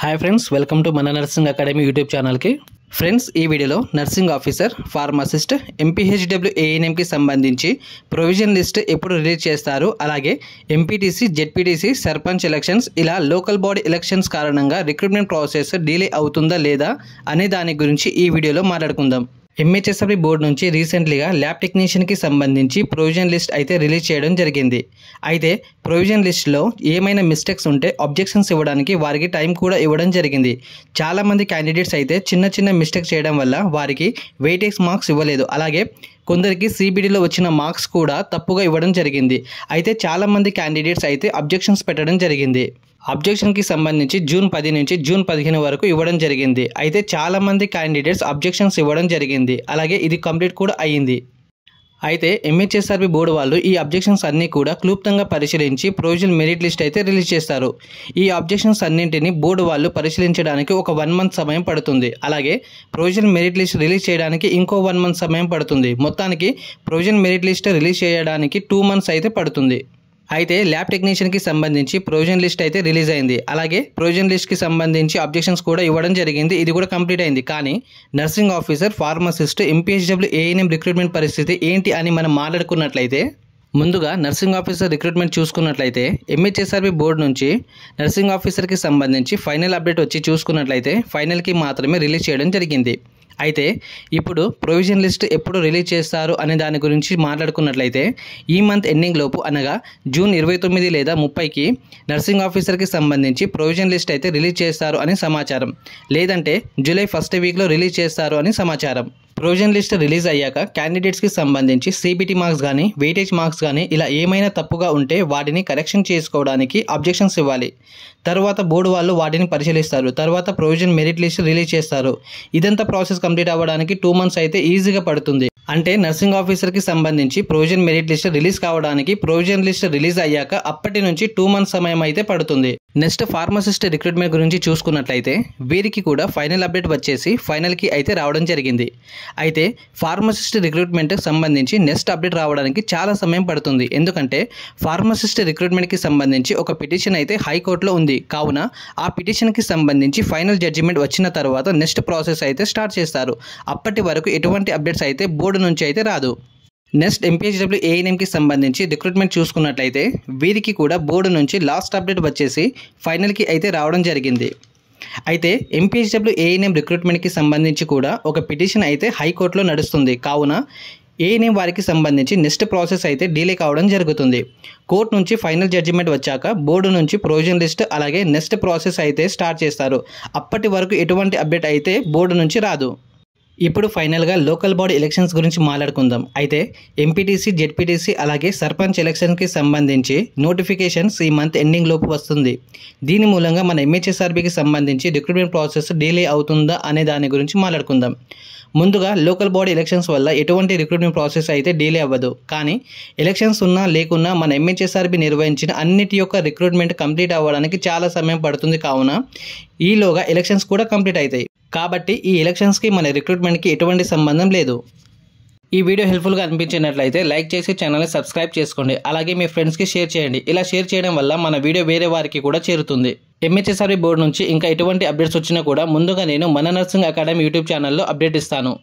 Hi friends, welcome to మన nursing academy YouTube ఛానల్కి. Friends, ఈ వీడియోలో నర్సింగ్ ఆఫీసర్, ఫార్మసిస్ట్, ఎంపీహెచ్డబ్ల్యూ ఏఎన్ఎంకి సంబంధించి ప్రొవిజన్ లిస్ట్ ఎప్పుడు రిలీజ్ చేస్తారు, అలాగే ఎంపీటీసీ, జెడ్పీటీసీ, సర్పంచ్ ఎలక్షన్స్ ఇలా లోకల్ బాడీ ఎలక్షన్స్ కారణంగా రిక్రూట్మెంట్ ప్రాసెస్ డిలే అవుతుందా లేదా అనే దాని గురించి ఈ వీడియోలో మాట్లాడుకుందాం. ఎంహెచ్ఎస్ఆర్బీ బోర్డు నుంచి రీసెంట్లీగా ల్యాబ్ టెక్నీషియన్కి సంబంధించి ప్రొవిజన్ లిస్ట్ అయితే రిలీజ్ చేయడం జరిగింది. అయితే ప్రొవిజన్ లిస్ట్లో ఏమైనా మిస్టేక్స్ ఉంటే అబ్జెక్షన్స్ ఇవ్వడానికి వారికి టైం కూడా ఇవ్వడం జరిగింది. చాలామంది క్యాండిడేట్స్ అయితే చిన్న మిస్టేక్ చేయడం వల్ల వారికి వెయిటేజ్ మార్క్స్ ఇవ్వలేదు. అలాగే కొందరికి సిబిడిలో వచ్చిన మార్క్స్ కూడా తప్పుగా ఇవ్వడం జరిగింది. అయితే చాలామంది క్యాండిడేట్స్ అయితే అబ్జెక్షన్స్ పెట్టడం జరిగింది. అబ్జెక్షన్కి సంబంధించి జూన్ 10 నుంచి జూన్ 15 వరకు ఇవ్వడం జరిగింది. అయితే చాలామంది క్యాండిడేట్స్ అబ్జెక్షన్స్ ఇవ్వడం జరిగింది. అలాగే ఇది కంప్లీట్ కూడా అయ్యింది. అయితే ఎంహెచ్ఎస్ఆర్బీ బోర్డు వాళ్ళు ఈ అబ్జెక్షన్స్ అన్నీ కూడా క్లుప్తంగా పరిశీలించి ప్రొవిజనల్ మెరిట్ లిస్ట్ అయితే రిలీజ్ చేస్తారు. ఈ అబ్జెక్షన్స్ అన్నింటినీ బోర్డు వాళ్ళు పరిశీలించడానికి ఒక 1 మంత్ సమయం పడుతుంది. అలాగే ప్రొవిజనల్ మెరిట్ లిస్ట్ రిలీజ్ చేయడానికి ఇంకో 1 మంత్ సమయం పడుతుంది. మొత్తానికి ప్రొవిజనల్ మెరిట్ లిస్ట్ రిలీజ్ చేయడానికి 2 మంత్స్ అయితే పడుతుంది. అయితే ల్యాబ్ టెక్నీషియన్కి సంబంధించి ప్రొవిజన్ లిస్ట్ అయితే రిలీజ్ అయింది. అలాగే ప్రొవిజన్ లిస్ట్కి సంబంధించి అబ్జెక్షన్స్ కూడా ఇవ్వడం జరిగింది. ఇది కూడా కంప్లీట్ అయింది. కానీ nursing officer, pharmacist, MPHW ANM recruitment పరిస్థితి ఏంటి అని మనం మాట్లాడుకున్నట్లయితే, ముందుగా నర్సింగ్ ఆఫీసర్ రిక్రూట్మెంట్ చూసుకున్నట్లయితే ఎంహెచ్ఎస్ఆర్బీ బోర్డు నుంచి నర్సింగ్ ఆఫీసర్కి సంబంధించి ఫైనల్ అప్డేట్ వచ్చి చూసుకున్నట్లయితే ఫైనల్కి మాత్రమే రిలీజ్ చేయడం జరిగింది. అయితే ఇప్పుడు ప్రొవిజన్ లిస్ట్ ఎప్పుడు రిలీజ్ చేస్తారు అనే దాని గురించి మాట్లాడుకున్నట్లయితే ఈ మంత్ ఎండింగ్ లోపు, అనగా జూన్ 29 లేదా 30కి నర్సింగ్ ఆఫీసర్కి సంబంధించి ప్రొవిజన్ లిస్ట్ అయితే రిలీజ్ చేస్తారు అని సమాచారం. లేదంటే జూలై 1st వీక్లో రిలీజ్ చేస్తారు అని సమాచారం. ప్రొవిజన్ లిస్ట్ రిలీజ్ అయ్యాక క్యాండిడేట్స్కి సంబంధించి సిబిటి మార్క్స్ కానీ, వెయిటేజ్ మార్క్స్ కానీ ఇలా ఏమైనా తప్పుగా ఉంటే వాటిని కరెక్షన్ చేసుకోవడానికి అబ్జెక్షన్స్ ఇవ్వాలి. తర్వాత బోర్డు వాళ్ళు వాటిని పరిశీలిస్తారు. తర్వాత ప్రొవిజన్ మెరిట్ లిస్ట్ రిలీజ్ చేస్తారు. ఇదంతా ప్రాసెస్ కంప్లీట్ అవ్వడానికి 2 మంత్స్ అయితే ఈజీగా పడుతుంది. అంటే నర్సింగ్ ఆఫీసర్కి సంబంధించి ప్రొవిజన్ మెరిట్ లిస్ట్ రిలీజ్ కావడానికి ప్రొవిజన్ లిస్ట్ రిలీజ్ అయ్యాక అప్పటి నుంచి 2 మంత్స్ సమయం అయితే పడుతుంది. నెక్స్ట్ ఫార్మసిస్ట్ రిక్రూట్మెంట్ గురించి చూసుకున్నట్లయితే వీరికి కూడా ఫైనల్ అప్డేట్ వచ్చేసి ఫైనల్కి అయితే రావడం జరిగింది. అయితే ఫార్మసిస్ట్ రిక్రూట్మెంట్కి సంబంధించి నెక్స్ట్ అప్డేట్ రావడానికి చాలా సమయం పడుతుంది. ఎందుకంటే ఫార్మసిస్ట్ రిక్రూట్మెంట్కి సంబంధించి ఒక పిటిషన్ అయితే హైకోర్టులో ఉంది. కావున ఆ పిటిషన్కి సంబంధించి ఫైనల్ జడ్జిమెంట్ వచ్చిన తర్వాత నెక్స్ట్ ప్రాసెస్ అయితే స్టార్ట్ చేస్తారు. అప్పటి వరకు ఎటువంటి అప్డేట్స్ అయితే బోర్డు నుంచి అయితే రాదు. నెక్స్ట్ ఎంపీహెచ్డబ్ల్యూ ఏఎన్ఎంకి సంబంధించి రిక్రూట్మెంట్ చూసుకున్నట్లయితే వీరికి కూడా బోర్డు నుంచి లాస్ట్ అప్డేట్ వచ్చేసి ఫైనల్కి అయితే రావడం జరిగింది. అయితే ఎంపీహెచ్డబ్ల్యూ ఏఎన్ఎం రిక్రూట్మెంట్కి సంబంధించి కూడా ఒక పిటిషన్ అయితే హైకోర్టులో నడుస్తుంది. కావున ఏఎన్ఎం వారికి సంబంధించి నెక్స్ట్ ప్రాసెస్ అయితే డిలే కావడం జరుగుతుంది. కోర్టు నుంచి ఫైనల్ జడ్జిమెంట్ వచ్చాక బోర్డు నుంచి ప్రొవిజన్ లిస్ట్ అలాగే నెక్స్ట్ ప్రాసెస్ అయితే స్టార్ట్ చేస్తారు. అప్పటి వరకు ఎటువంటి అప్డేట్ అయితే బోర్డు నుంచి రాదు. ఇప్పుడు ఫైనల్గా లోకల్ బాడీ ఎలక్షన్స్ గురించి మాట్లాడుకుందాం. అయితే ఎంపీటీసీ, జెడ్పీటీసీ అలాగే సర్పంచ్ ఎలక్షన్కి సంబంధించి నోటిఫికేషన్స్ ఈ మంత్ ఎండింగ్ లోపు వస్తుంది. దీని మూలంగా మన ఎంహెచ్ఎస్ఆర్బీకి సంబంధించి రిక్రూట్మెంట్ ప్రాసెస్ డిలే అవుతుందా అనే దాని గురించి మాట్లాడుకుందాం. ముందుగా లోకల్ బాడీ ఎలక్షన్స్ వల్ల ఎటువంటి రిక్రూట్మెంట్ ప్రాసెస్ అయితే డిలే అవ్వదు. కానీ ఎలక్షన్స్ ఉన్నా లేకున్నా మన ఎంహెచ్ఎస్ఆర్బీ నిర్వహించిన అన్నిటి యొక్క రిక్రూట్మెంట్ కంప్లీట్ అవ్వడానికి చాలా సమయం పడుతుంది. కావున ఈలోగా ఎలక్షన్స్ కూడా కంప్లీట్ అవుతాయి. కాబట్టి ఈ ఎలక్షన్స్కి మన రిక్రూట్మెంట్కి ఎటువంటి సంబంధం లేదు. ఈ వీడియో హెల్ప్ఫుల్గా అనిపించినట్లయితే లైక్ చేసి ఛానల్ని సబ్స్క్రైబ్ చేసుకోండి. అలాగే మీ ఫ్రెండ్స్కి షేర్ చేయండి. ఇలా షేర్ చేయడం వల్ల మన వీడియో వేరే వారికి కూడా చేరుతుంది. ఎంహెచ్ఎస్ఆర్బీ బోర్డు నుంచి ఇంకా ఎటువంటి అప్డేట్స్ వచ్చినా కూడా ముందుగా నేను మన నర్సింగ్ అకాడమీ యూట్యూబ్ ఛానల్లో అప్డేట్ ఇస్తాను.